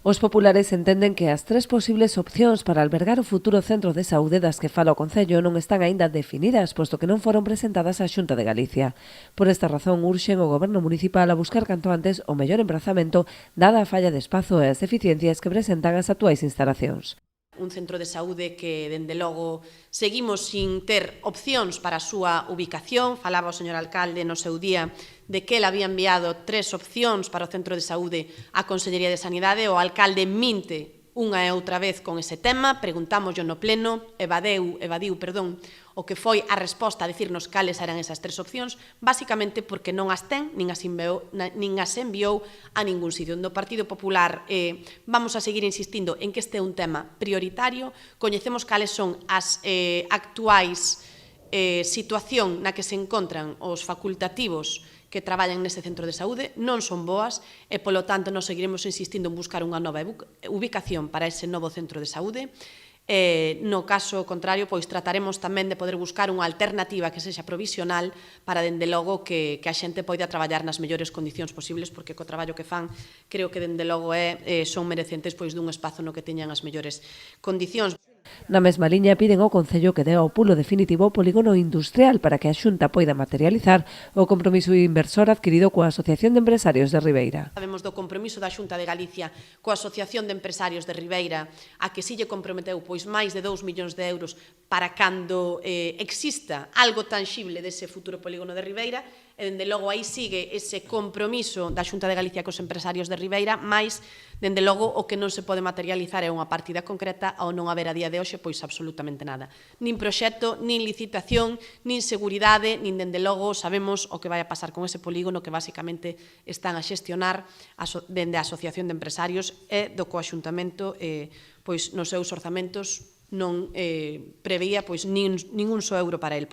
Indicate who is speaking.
Speaker 1: Os populares entenden que as tres posibles opcións para albergar o futuro centro de saúde das que fala o Concello non están aínda definidas, posto que non foron presentadas á Xunta de Galicia. Por esta razón, urxen o Goberno municipal a buscar canto antes o mellor emprazamento, dada a falla de espazo e as deficiencias que presentan as actuais instalacións.
Speaker 2: Un centro de saúde que, dende logo, seguimos sin ter opcións para a súa ubicación. Falaba o señor alcalde no seu día de que ele había enviado 3 opcións para o centro de saúde á Consellería de Sanidade. O alcalde minte unha e outra vez con ese tema, preguntámoslo no pleno, evadiu o que foi a resposta a dicirnos cales eran esas 3 opcións, basicamente porque non as ten, nin as enviou a ningún sitio. Do Partido Popular vamos a seguir insistindo en que este é un tema prioritario, coñecemos cales son as actuais situación na que se encontran os facultativos que traballan neste centro de saúde, non son boas e, polo tanto, nos seguiremos insistindo en buscar unha nova ubicación para ese novo centro de saúde. No caso contrario, pois trataremos tamén de poder buscar unha alternativa que sexa provisional para, dende logo, que a xente poida traballar nas mellores condicións posibles, porque co traballo que fan, creo que, dende logo, son merecentes dun espazo no que teñan as mellores condicións.
Speaker 1: Na mesma liña piden ao Concello que dea o pulo definitivo ao polígono industrial para que a Xunta poida materializar o compromiso inversor adquirido coa Asociación de Empresarios de Ribeira.
Speaker 2: Sabemos do compromiso da Xunta de Galicia coa Asociación de Empresarios de Ribeira, a que si lle comprometeu máis de 2 millóns de euros para cando exista algo tangible dese futuro polígono de Ribeira, e, dende logo, aí sigue ese compromiso da Xunta de Galicia cos empresarios de Ribeira, mais, dende logo, o que non se pode materializar é unha partida concreta ao non haber a día de hoxe absolutamente nada. Nin proxecto, nin licitación, nin seguridade, nin, dende logo, sabemos o que vai a pasar con ese polígono que basicamente están a xestionar dende a Asociación de Empresarios e do coaxuntamento nos seus orzamentos non preveía nin un só euro para el.